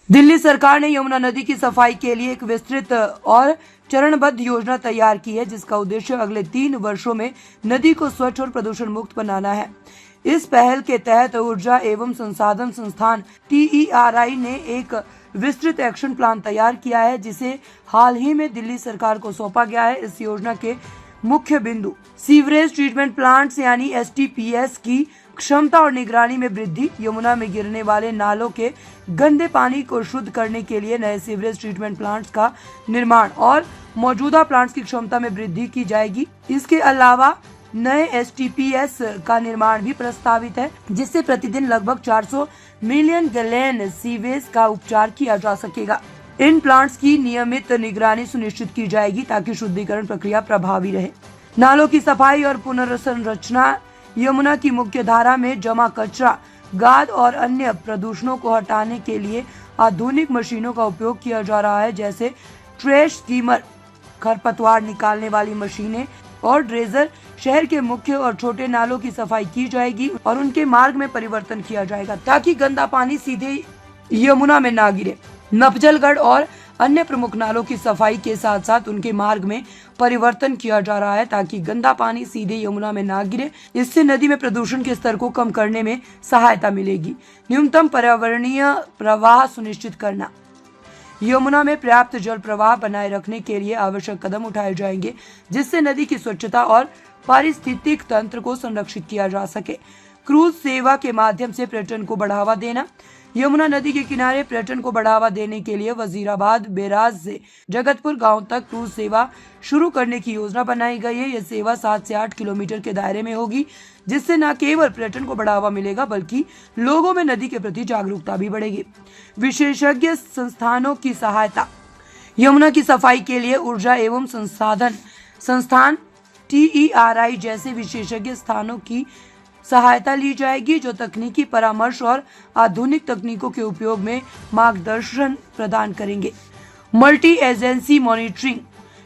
दिल्ली सरकार ने यमुना नदी की सफाई के लिए एक विस्तृत और चरणबद्ध योजना तैयार की है, जिसका उद्देश्य अगले 3 वर्षों में नदी को स्वच्छ और प्रदूषण मुक्त बनाना है। इस पहल के तहत ऊर्जा एवं संसाधन संस्थान TERI ने एक विस्तृत एक्शन प्लान तैयार किया है, जिसे हाल ही में दिल्ली सरकार को सौंपा गया है। इस योजना के मुख्य बिंदु सीवरेज ट्रीटमेंट प्लांट्स यानी STPS की क्षमता और निगरानी में वृद्धि, यमुना में गिरने वाले नालों के गंदे पानी को शुद्ध करने के लिए नए सीवरेज ट्रीटमेंट प्लांट्स का निर्माण और मौजूदा प्लांट्स की क्षमता में वृद्धि की जाएगी। इसके अलावा नए STPS का निर्माण भी प्रस्तावित है, जिससे प्रतिदिन लगभग 400 मिलियन गैलन सीवेज का उपचार किया जा सकेगा। इन प्लांट्स की नियमित निगरानी सुनिश्चित की जाएगी ताकि शुद्धिकरण प्रक्रिया प्रभावी रहे। नालों की सफाई और पुनर्संरचना, यमुना की मुख्य धारा में जमा कचरा, गाद और अन्य प्रदूषणों को हटाने के लिए आधुनिक मशीनों का उपयोग किया जा रहा है, जैसे ट्रेश स्कीमर, खरपतवार निकालने वाली मशीनें और ड्रेजर। शहर के मुख्य और छोटे नालों की सफाई की जाएगी और उनके मार्ग में परिवर्तन किया जाएगा ताकि गंदा पानी सीधे यमुना में ना गिरे। नफजलगढ़ और अन्य प्रमुख नालों की सफाई के साथ साथ उनके मार्ग में परिवर्तन किया जा रहा है ताकि गंदा पानी सीधे यमुना में ना गिरे। इससे नदी में प्रदूषण के स्तर को कम करने में सहायता मिलेगी। न्यूनतम पर्यावरणीय प्रवाह सुनिश्चित करना, यमुना में पर्याप्त जल प्रवाह बनाए रखने के लिए आवश्यक कदम उठाए जाएंगे, जिससे नदी की स्वच्छता और पारिस्थितिक तंत्र को संरक्षित किया जा सके। क्रूज सेवा के माध्यम से पर्यटन को बढ़ावा देना, यमुना नदी के किनारे पर्यटन को बढ़ावा देने के लिए वजीराबाद बैराज से जगतपुर गांव तक क्रूज सेवा शुरू करने की योजना बनाई गई है। यह सेवा 7 से 8 किलोमीटर के दायरे में होगी, जिससे न केवल पर्यटन को बढ़ावा मिलेगा बल्कि लोगों में नदी के प्रति जागरूकता भी बढ़ेगी। विशेषज्ञ संस्थानों की सहायता, यमुना की सफाई के लिए ऊर्जा एवं संसाधन संस्थान TERI जैसे विशेषज्ञ स्थानों की सहायता ली जाएगी, जो तकनीकी परामर्श और आधुनिक तकनीकों के उपयोग में मार्गदर्शन प्रदान करेंगे। मल्टी एजेंसी मॉनिटरिंग,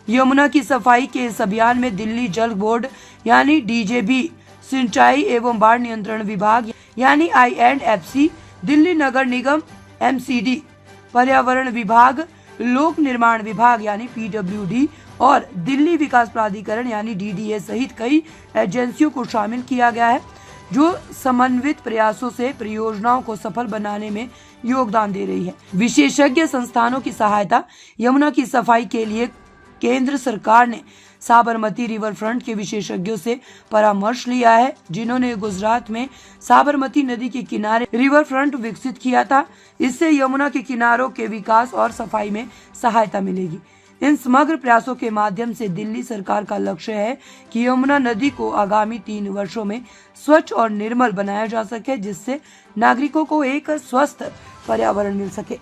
यमुना की सफाई के इस अभियान में दिल्ली जल बोर्ड यानी DJB, सिंचाई एवं बाढ़ नियंत्रण विभाग यानी I&FC, दिल्ली नगर निगम MCD, पर्यावरण विभाग, लोक निर्माण विभाग यानी PWD और दिल्ली विकास प्राधिकरण यानी DDA सहित कई एजेंसियों को शामिल किया गया है, जो समन्वित प्रयासों से परियोजनाओं को सफल बनाने में योगदान दे रही है। विशेषज्ञ संस्थानों की सहायता, यमुना की सफाई के लिए केंद्र सरकार ने साबरमती रिवर फ्रंट के विशेषज्ञों से परामर्श लिया है, जिन्होंने गुजरात में साबरमती नदी के किनारे रिवर फ्रंट विकसित किया था। इससे यमुना के किनारों के विकास और सफाई में सहायता मिलेगी। इन समग्र प्रयासों के माध्यम से दिल्ली सरकार का लक्ष्य है कि यमुना नदी को आगामी 3 वर्षों में स्वच्छ और निर्मल बनाया जा सके, जिससे नागरिकों को एक स्वस्थ पर्यावरण मिल सके।